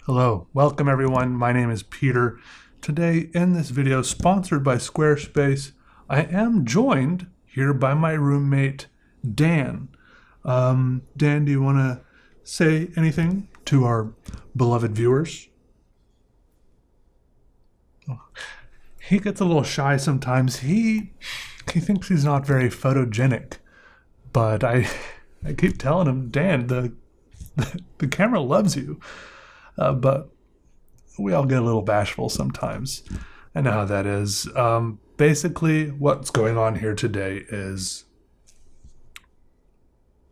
Hello, welcome everyone. My name is Peter. Today in this video sponsored by Squarespace, I am joined here by my roommate, Dan. Dan, do you want to say anything to our beloved viewers? He gets a little shy sometimes. He thinks he's not very photogenic, but I keep telling him, Dan, the camera loves you. But we all get a little bashful sometimes. I know how that is. Basically, what's going on here today is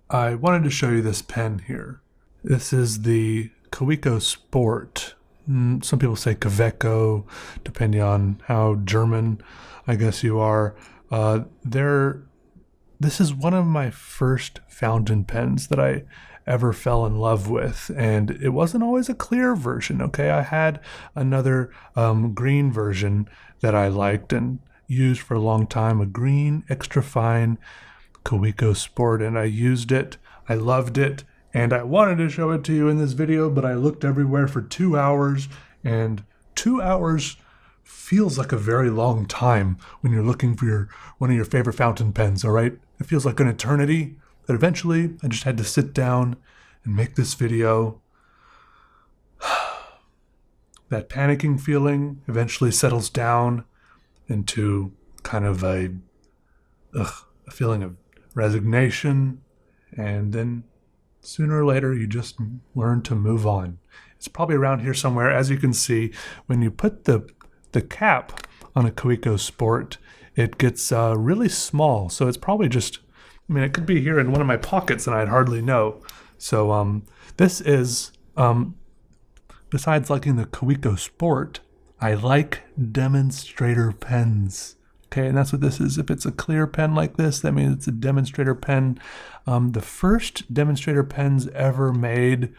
I wanted to show you this pen here. This is the Kaweco Sport. Some people say Kaweco, depending on how German, I guess you are. This is one of my first fountain pens that I ever fell in love with, and it wasn't always a clear version. Okay, I had another green version that I liked and used for a long time, a green extra fine Kaweco Sport, and I used it. I loved it, and I wanted to show it to you in this video, but I looked everywhere for 2 hours, and 2 hours feels like a very long time when you're looking for one of your favorite fountain pens. All right, it feels like an eternity. But eventually, I just had to sit down and make this video. That panicking feeling eventually settles down into kind of a feeling of resignation. And then sooner or later, you just learn to move on. It's probably around here somewhere. As you can see, when you put the cap on a Kaweco Sport, it gets really small. So it's probably just, it could be here in one of my pockets and I'd hardly know. So this is, besides liking the Kaweco Sport, I like demonstrator pens. Okay, and that's what this is. If it's a clear pen like this, that means it's a demonstrator pen. The first demonstrator pens ever made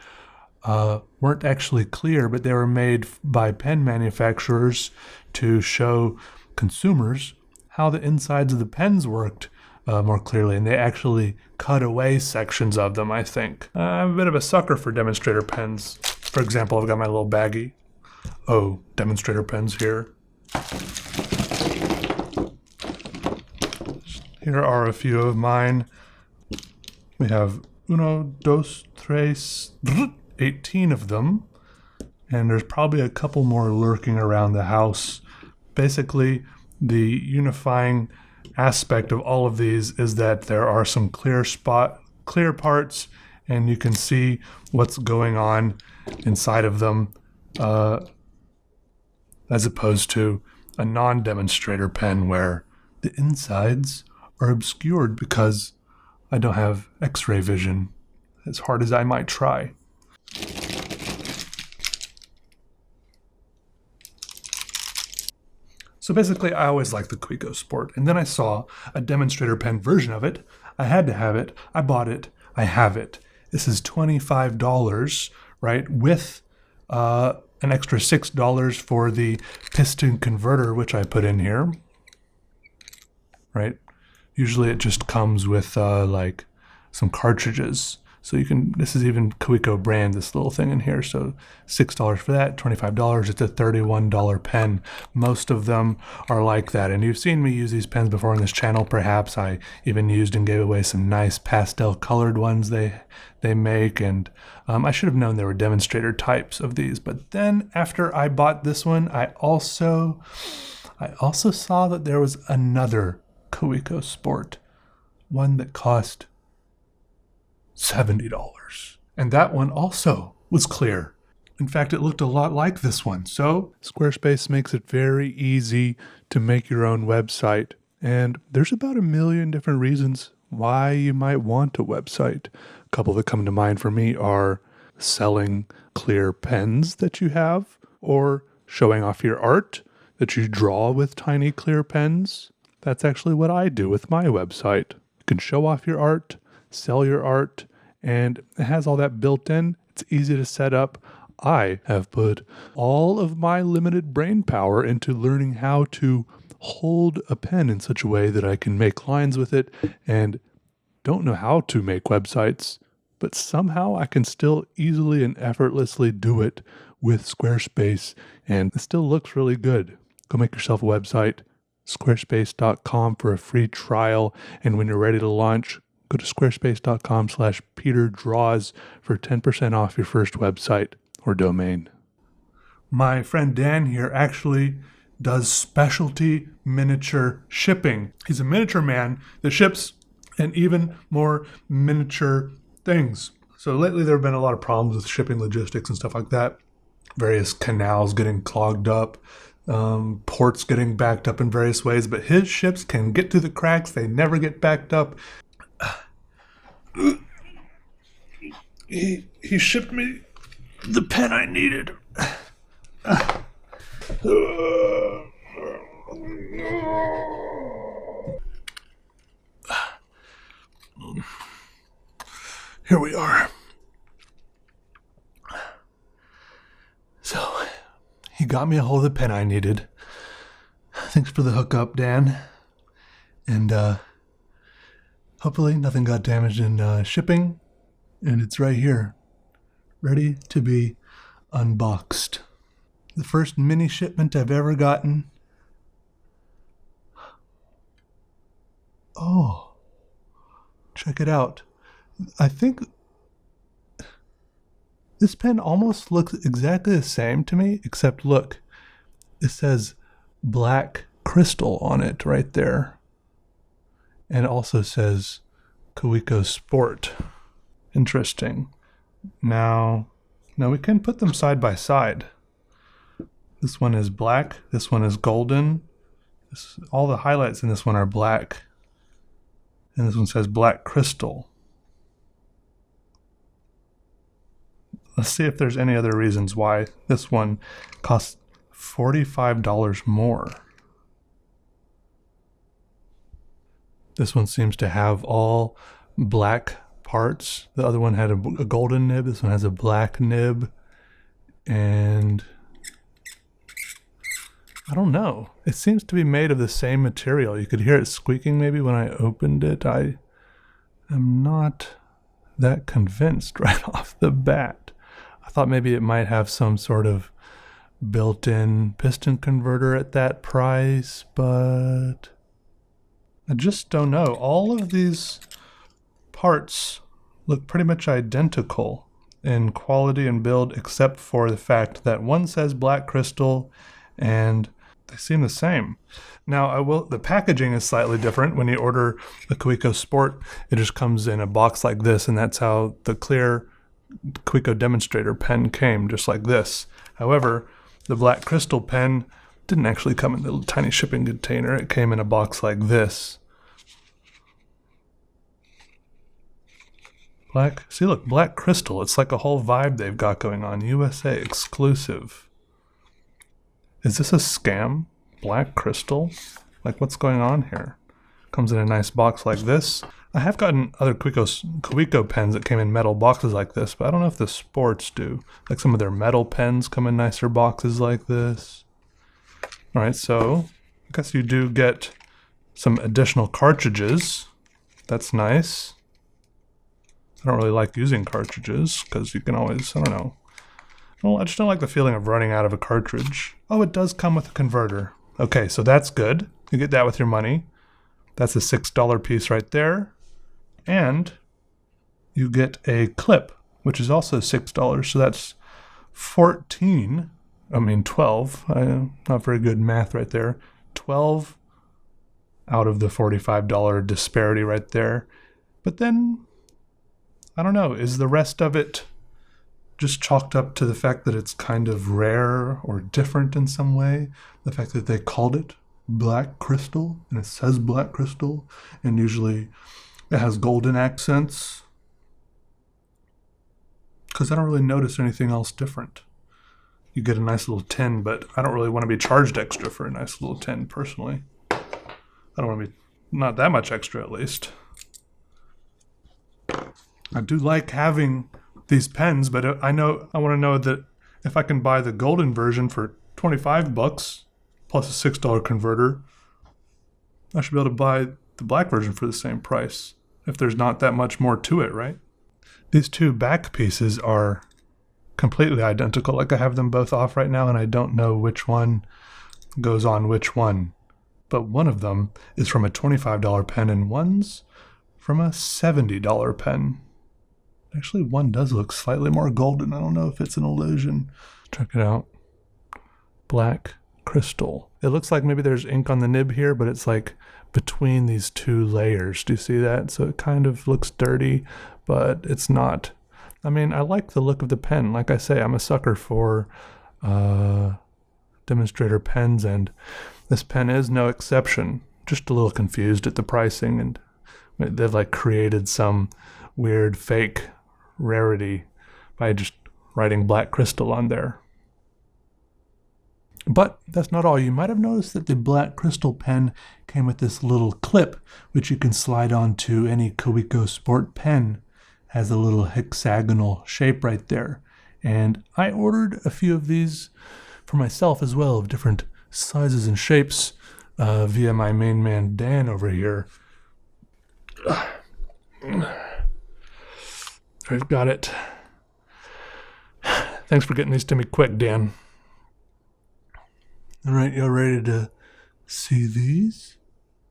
weren't actually clear, but they were made by pen manufacturers to show consumers how the insides of the pens worked more clearly, and they actually cut away sections of them, I think. I'm a bit of a sucker for demonstrator pens. For example, I've got my little baggie. Oh, demonstrator pens here. Here are a few of mine. We have 1, 2, 3, 18 of them. And there's probably a couple more lurking around the house. Basically, the unifying aspect of all of these is that there are some clear parts, and you can see what's going on inside of them, as opposed to a non-demonstrator pen where the insides are obscured because I don't have X-ray vision, as hard as I might try. So basically, I always liked the Kaweco Sport, and then I saw a demonstrator pen version of it. I had to have it. I bought it. I have it. This is $25, right, with an extra $6 for the piston converter, which I put in here, right? Usually it just comes with like some cartridges. So you can, this is even Kaweco brand, this little thing in here. So $6 for that, $25, it's a $31 pen. Most of them are like that. And you've seen me use these pens before on this channel, perhaps. I even used and gave away some nice pastel colored ones they make. And I should have known there were demonstrator types of these. But then after I bought this one, I also saw that there was another Kaweco Sport, one that cost $70. And that one also was clear. In fact, it looked a lot like this one. So Squarespace makes it very easy to make your own website. And there's about 1 million different reasons why you might want a website. A couple that come to mind for me are selling clear pens that you have, or showing off your art that you draw with tiny clear pens. That's actually what I do with my website. You can show off your art, sell your art, and it has all that built in. It's easy to set up. I have put all of my limited brain power into learning how to hold a pen in such a way that I can make lines with it, and don't know how to make websites. but somehow I can still easily and effortlessly do it with Squarespace, and it still looks really good. Go make yourself a website, squarespace.com, for a free trial, and when you're ready to launch, go to squarespace.com/PeterDraws for 10% off your first website or domain. My friend Dan here actually does specialty miniature shipping. He's a miniature man that ships and even more miniature things. So lately there have been a lot of problems with shipping logistics and stuff like that. Various canals getting clogged up, ports getting backed up in various ways, but his ships can get through the cracks. They never get backed up. He shipped me the pen I needed. Here we are. So, he got me a hold of the pen I needed. Thanks for the hookup, Dan. And hopefully nothing got damaged in shipping. And it's right here, ready to be unboxed. The first mini shipment I've ever gotten. Oh, check it out. I think this pen almost looks exactly the same to me, except look, it says Black Crystal on it right there. And it also says Kaweco Sport. Interesting. Now we can put them side by side. This one is black, this one is golden. All the highlights in this one are black. And this one says Black Crystal. Let's see if there's any other reasons why this one costs $45 more. This one seems to have all black parts. The other one had a golden nib. This one has a black nib. And I don't know. It seems to be made of the same material. You could hear it squeaking maybe when I opened it. I am not that convinced right off the bat. I thought maybe it might have some sort of built-in piston converter at that price, but I just don't know. All of these parts look pretty much identical in quality and build, except for the fact that one says Black Crystal and they seem the same. Now, the packaging is slightly different. When you order the Kaweco Sport, it just comes in a box like this, and that's how the clear Kaweco demonstrator pen came, just like this. However, the Black Crystal pen didn't actually come in the tiny shipping container. It came in a box like this. See, look, Black Crystal. It's like a whole vibe they've got going on. USA exclusive. Is this a scam? Black Crystal? Like, what's going on here? Comes in a nice box like this. I have gotten other Kaweco pens that came in metal boxes like this, but I don't know if the sports do. Like some of their metal pens come in nicer boxes like this. All right, so I guess you do get some additional cartridges. That's nice. I don't really like using cartridges because you can always, I don't know. Well, I just don't like the feeling of running out of a cartridge. Oh, it does come with a converter. Okay, so that's good. You get that with your money. That's a $6 piece right there. And you get a clip, which is also $6. So that's 12. Not very good math right there. 12 out of the $45 disparity right there. But then, I don't know, is the rest of it just chalked up to the fact that it's kind of rare or different in some way? The fact that they called it Black Crystal, and it says Black Crystal, and usually it has golden accents. Because I don't really notice anything else different. You get a nice little tin, but I don't really want to be charged extra for a nice little tin, personally. I don't want to be, not that much extra at least. I do like having these pens, but I want to know that if I can buy the golden version for $25 plus a $6 converter, I should be able to buy the black version for the same price if there's not that much more to it, right? These two back pieces are completely identical. Like I have them both off right now and I don't know which one goes on which one. But one of them is from a $25 pen and one's from a $70 pen. Actually, one does look slightly more golden. I don't know if it's an illusion. Check it out. Black Crystal. It looks like maybe there's ink on the nib here, but it's like between these two layers. Do you see that? So it kind of looks dirty, but it's not. I mean, I like the look of the pen. Like I say, I'm a sucker for demonstrator pens, and this pen is no exception. Just a little confused at the pricing, and they've like created some weird fake rarity by just writing Black Crystal on there. But that's not all. You might have noticed that the Black Crystal pen came with this little clip, which you can slide onto any Kaweco Sport pen. Has a little hexagonal shape right there. And I ordered a few of these for myself as well, of different sizes and shapes, via my main man Dan over here. I've got it. Thanks for getting these to me quick, Dan. All right, y'all ready to see these?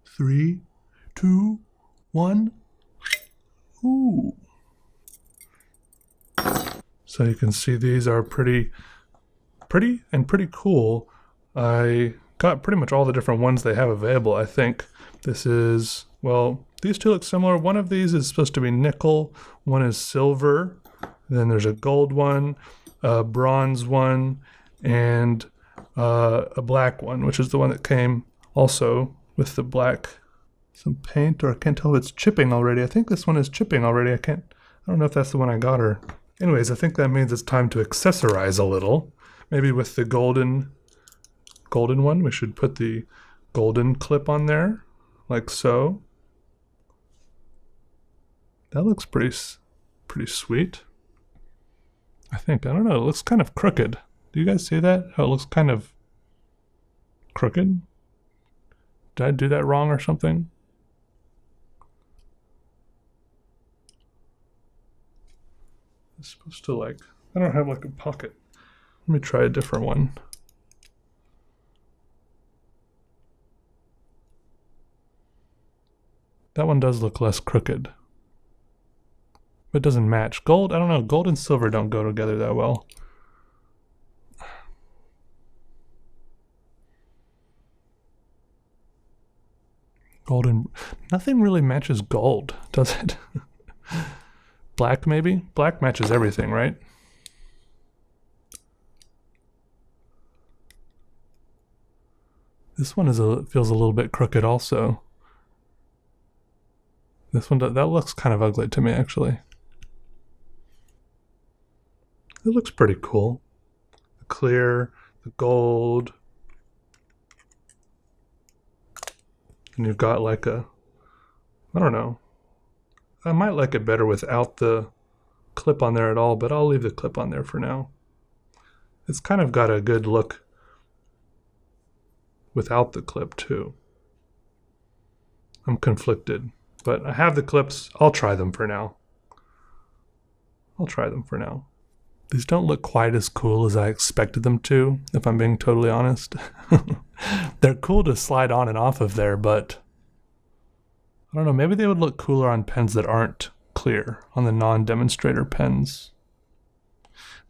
3, 2, 1. Ooh. So you can see these are pretty and pretty cool. I got pretty much all the different ones they have available, I think. This is, well, these two look similar. One of these is supposed to be nickel. One is silver. Then there's a gold one, a bronze one, and a black one, which is the one that came also with the black, some paint, or I can't tell if it's chipping already. I think this one is chipping already. I don't know if that's the one I got her. Anyways, I think that means it's time to accessorize a little. Maybe with the golden one, we should put the golden clip on there, like so. That looks pretty sweet. I think, I don't know, it looks kind of crooked. Do you guys see that? How it looks kind of crooked? Did I do that wrong or something? It's supposed to like, I don't have like a pocket. Let me try a different one. That one does look less crooked. But it doesn't match. Gold, I don't know, gold and silver don't go together that well. Golden, nothing really matches gold, does it? Black maybe? Black matches everything, right? This one feels a little bit crooked also. This one, that looks kind of ugly to me, actually. It looks pretty cool. The clear, the gold. And you've got like a, I don't know. I might like it better without the clip on there at all, but I'll leave the clip on there for now. It's kind of got a good look without the clip too. I'm conflicted, but I have the clips. I'll try them for now. These don't look quite as cool as I expected them to, if I'm being totally honest. They're cool to slide on and off of there, but I don't know, maybe they would look cooler on pens that aren't clear, on the non-demonstrator pens.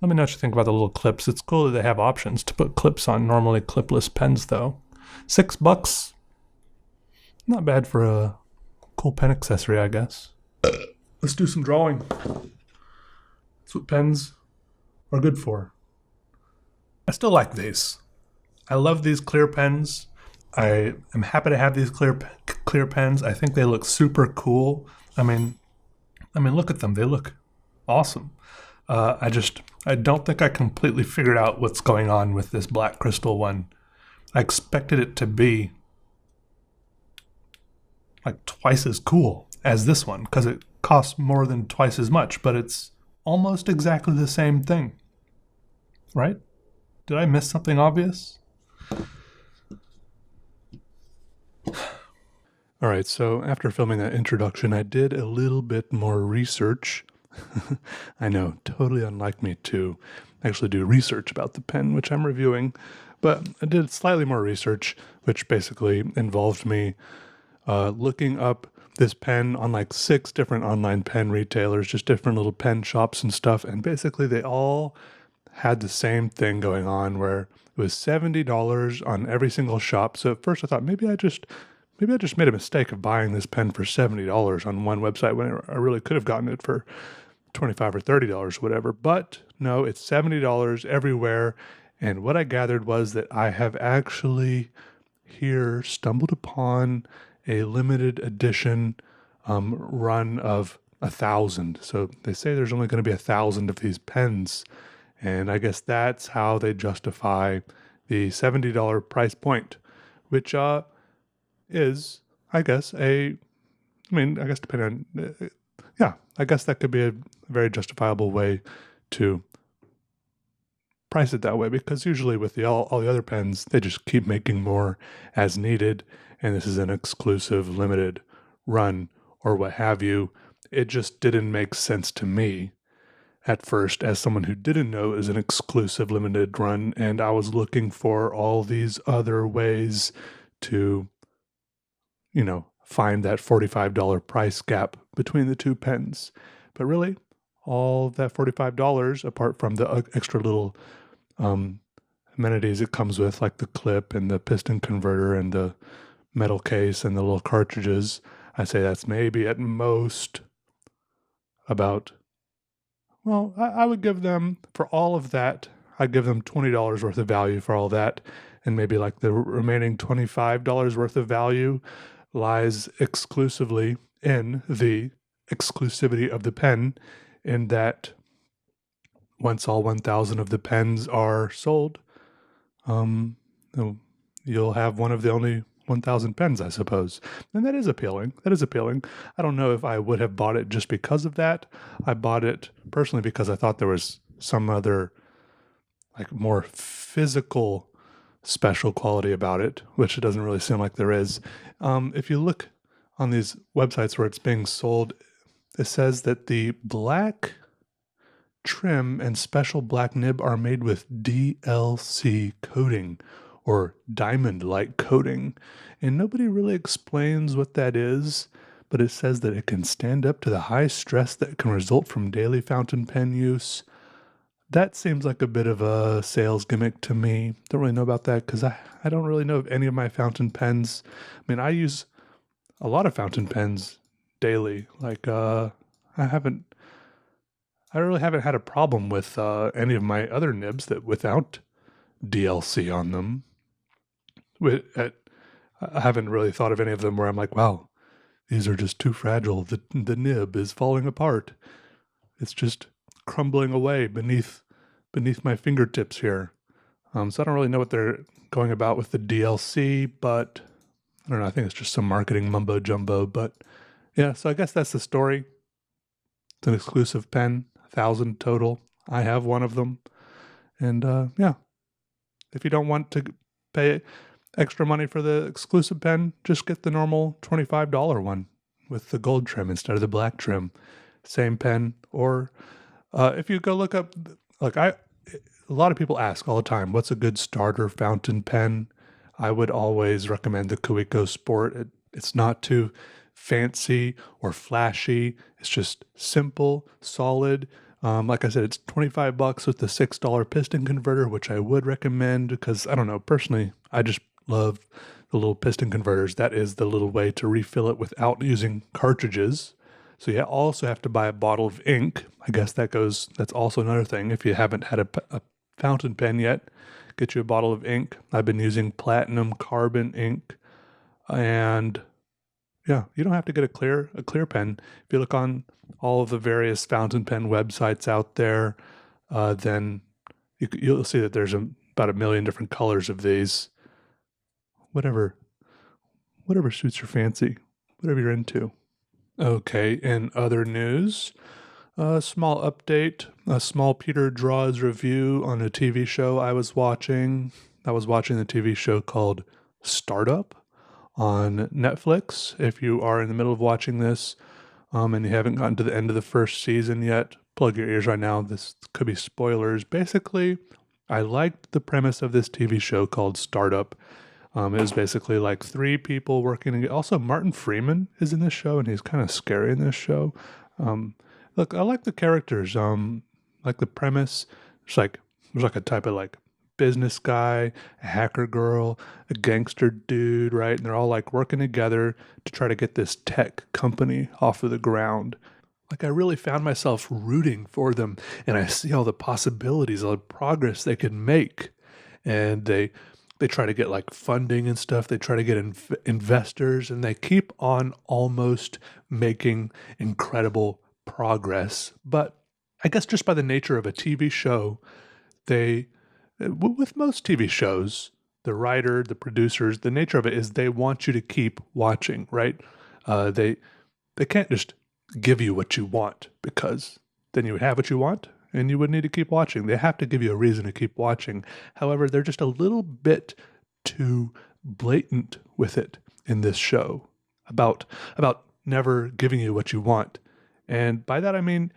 Let me know what you think about the little clips. It's cool that they have options to put clips on normally clipless pens, though. $6. Not bad for a cool pen accessory, I guess. Let's do some drawing. That's what pens are good for. I still like these. I love these clear pens. I am happy to have these clear pens. I think they look super cool. I mean, look at them. They look awesome. I don't think I completely figured out what's going on with this Black Crystal one. I expected it to be like twice as cool as this one because it costs more than twice as much, but it's almost exactly the same thing. Right? Did I miss something obvious? All right, so after filming that introduction, I did a little bit more research I know, totally unlike me to actually do research about the pen, which I'm reviewing. But I did slightly more research, which basically involved me looking up this pen on like 6 different online pen retailers, just different little pen shops and stuff. And basically they all had the same thing going on where it was $70 on every single shop. So at first I thought maybe I just made a mistake of buying this pen for $70 on one website when I really could have gotten it for $25 or $30, whatever. But no, it's $70 everywhere. And what I gathered was that I have actually here stumbled upon a limited edition run of 1,000. So they say there's only going to be 1,000 of these pens. And I guess that's how they justify the $70 price point, which is, I guess, I guess depending on, I guess that could be a very justifiable way to price it that way, because usually with all the other pens, they just keep making more as needed, and this is an exclusive limited run or what have you. It just didn't make sense to me at first as someone who didn't know it was an exclusive limited run, and I was looking for all these other ways to, find that $45 price gap between the two pens. But really, all that $45, apart from the extra little amenities it comes with, like the clip and the piston converter and the metal case and the little cartridges, I say that's maybe at most about, I would give them, for all of that, I'd give them $20 worth of value for all that, and maybe like the remaining $25 worth of value lies exclusively in the exclusivity of the pen, in that once all 1,000 of the pens are sold, you'll have one of the only 1,000 pens, I suppose. And that is appealing. I don't know if I would have bought it just because of that. I bought it personally because I thought there was some other, like, more physical special quality about it, which it doesn't really seem like there is. If you look on these websites where it's being sold, it says that the black trim and special black nib are made with DLC coating, or diamond-like coating, and nobody really explains what that is, but it says that it can stand up to the high stress that can result from daily fountain pen use. That seems like a bit of a sales gimmick to me. Don't really know about that because I don't really know of any of my fountain pens. I mean, I use a lot of fountain pens daily. Like, I really haven't had a problem with any of my other nibs that without DLC on them. I haven't really thought of any of them where I'm like, wow, these are just too fragile. The nib is falling apart. It's just crumbling away beneath my fingertips here. So I don't really know what they're going about with the DLC, but I don't know. I think it's just some marketing mumbo jumbo. But yeah, so I guess that's the story. It's an exclusive pen, 1,000 total. I have one of them. And if you don't want to pay extra money for the exclusive pen, just get the normal $25 one with the gold trim instead of the black trim. Same pen. Or if you go look up, a lot of people ask all the time, what's a good starter fountain pen? I would always recommend the Kaweco Sport. It's not too fancy or flashy. It's just simple, solid. Like I said, it's $25 with the $6 piston converter, which I would recommend because, I don't know, personally, I just love the little piston converters. That is the little way to refill it without using cartridges. So you also have to buy a bottle of ink. I guess that's also another thing. If you haven't had a fountain pen yet, get you a bottle of ink. I've been using platinum carbon ink. And yeah, you don't have to get a clear pen. If you look on all of the various fountain pen websites out there, then you'll see that there's about 1 million different colors of these. Whatever suits your fancy, whatever you're into. Okay, in other news, a small update, a small Peter Draws review on a TV show I was watching. I was watching the TV show called Startup on Netflix. If you are in the middle of watching this, and you haven't gotten to the end of the first season yet, plug your ears right now. This could be spoilers. Basically, I liked the premise of this TV show called Startup. It was basically like three people working together. Also, Martin Freeman is in this show, and he's kind of scary in this show. Look, I like the characters. Like the premise. There's like a type of like business guy, a hacker girl, a gangster dude, right? And they're all like working together to try to get this tech company off of the ground. Like I really found myself rooting for them, and I see all the possibilities, all the progress they could make, and they try to get like funding and stuff. They try to get investors, and they keep on almost making incredible progress. But I guess just by the nature of a TV show, with most TV shows, the writer, the producers, the nature of it is they want you to keep watching, right? They can't just give you what you want, because then you would have what you want and you would need to keep watching. They have to give you a reason to keep watching. However, they're just a little bit too blatant with it in this show about never giving you what you want. And by that I mean,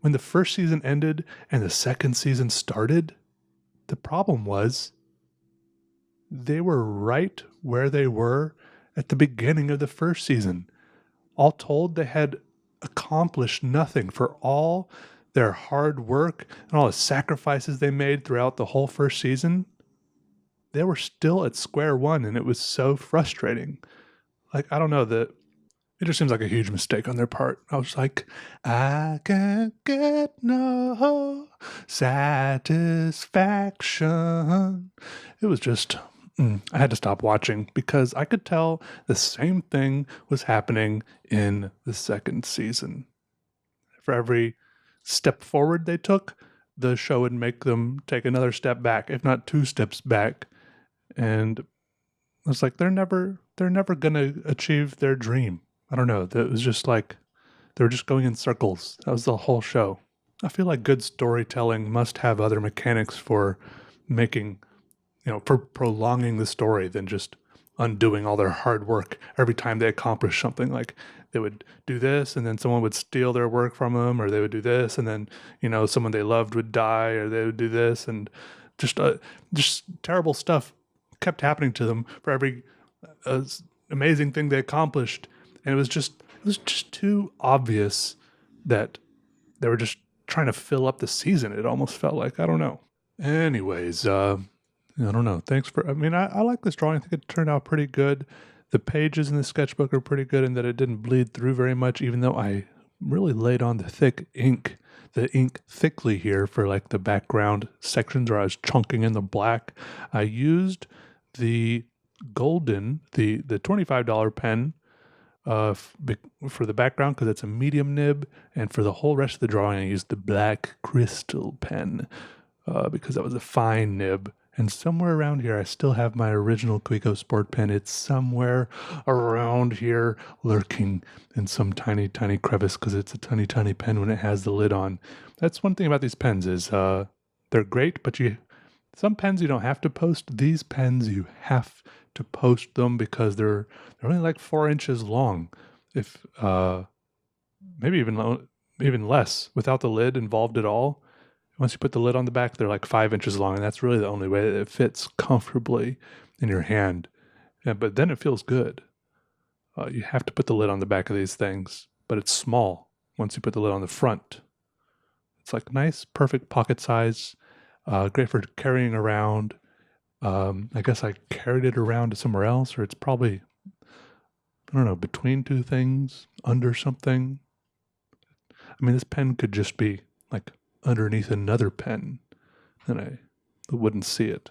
when the first season ended and the second season started, the problem was they were right where they were at the beginning of the first season. All told, they had accomplished nothing for all their hard work and all the sacrifices they made throughout the whole first season. They were still at square one, and it was so frustrating. Like, I don't know, it just seems like a huge mistake on their part. I was like, I can't get no satisfaction. It was just, I had to stop watching because I could tell the same thing was happening in the second season. For every step forward they took, the show would make them take another step back, if not 2 steps back. And I was like, they're never going to achieve their dream. I don't know. It was just like they were just going in circles. That was the whole show. I feel like good storytelling must have other mechanics for making, for prolonging the story than just undoing all their hard work every time they accomplish something. Like they would do this and then someone would steal their work from them, or they would do this and then, someone they loved would die, or they would do this, and just terrible stuff kept happening to them for every amazing thing they accomplished. And it was just too obvious that they were just trying to fill up the season. It almost felt like, I don't know. Anyways, I don't know. I like this drawing. I think it turned out pretty good. The pages in the sketchbook are pretty good in that it didn't bleed through very much, even though I really laid on the ink thickly here for like the background sections where I was chunking in the black. I used the golden, the $25 pen for the background because it's a medium nib, and for the whole rest of the drawing I used the Black Crystal pen because that was a fine nib. And somewhere around here I still have my original Kaweco Sport pen. It's somewhere around here, lurking in some tiny crevice, because it's a tiny pen when it has the lid on. That's one thing about these pens is they're great, but some pens you don't have to post. These pens you have to post them because they're only like 4 inches long, if maybe even less without the lid involved at all. Once you put the lid on the back, they're like 5 inches long, and that's really the only way that it fits comfortably in your hand. But then it feels good. You have to put the lid on the back of these things, but it's small once you put the lid on the front. It's like nice, perfect pocket size, great for carrying around. I guess I carried it around to somewhere else, or it's probably, I don't know, between 2 things, under something. I mean, this pen could just be like underneath another pen, and I wouldn't see it.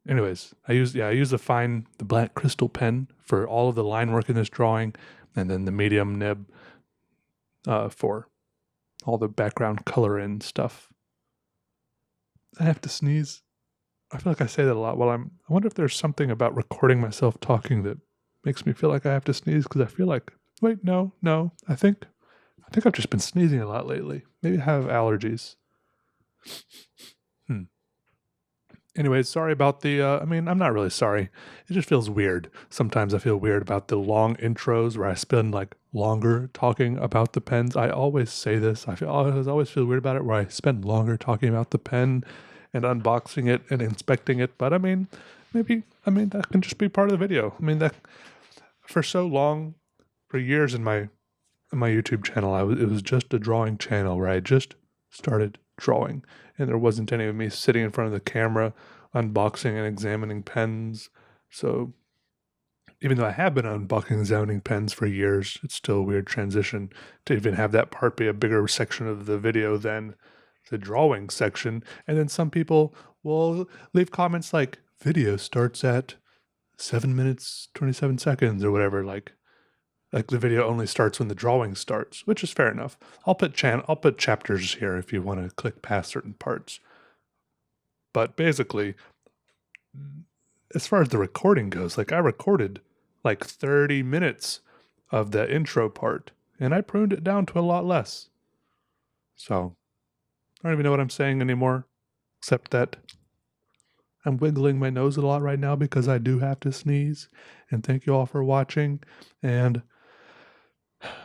Anyways, I use the Black Crystal pen for all of the line work in this drawing, and then the medium nib for all the background color and stuff. I have to sneeze. I feel like I say that a lot I wonder if there's something about recording myself talking that makes me feel like I have to sneeze, because I feel like, wait, no, I think I've just been sneezing a lot lately. Maybe I have allergies. Anyways, sorry about the, I'm not really sorry. It just feels weird. Sometimes I feel weird about the long intros where I spend like longer talking about the pens. I always say this. I always feel weird about it where I spend longer talking about the pen and unboxing it and inspecting it. But that can just be part of the video. That for so long, for years in my YouTube channel, it was just a drawing channel where I just started drawing, and there wasn't any of me sitting in front of the camera unboxing and examining pens. So even though I have been unboxing and examining pens for years, it's still a weird transition to even have that part be a bigger section of the video than the drawing section. And then some people will leave comments like, video starts at 7 minutes 27 seconds or whatever, like the video only starts when the drawing starts, which is fair enough. I'll put chapters here if you want to click past certain parts. But basically, as far as the recording goes, like I recorded like 30 minutes of the intro part, and I pruned it down to a lot less. So I don't even know what I'm saying anymore, except that I'm wiggling my nose a lot right now because I do have to sneeze. And thank you all for watching. And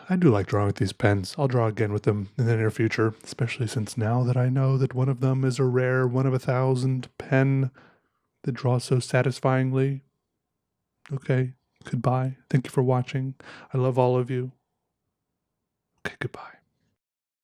I do like drawing with these pens. I'll draw again with them in the near future, especially since now that I know that one of them is a rare 1 of 1,000 pen that draws so satisfyingly. Okay, goodbye. Thank you for watching. I love all of you. Okay, goodbye.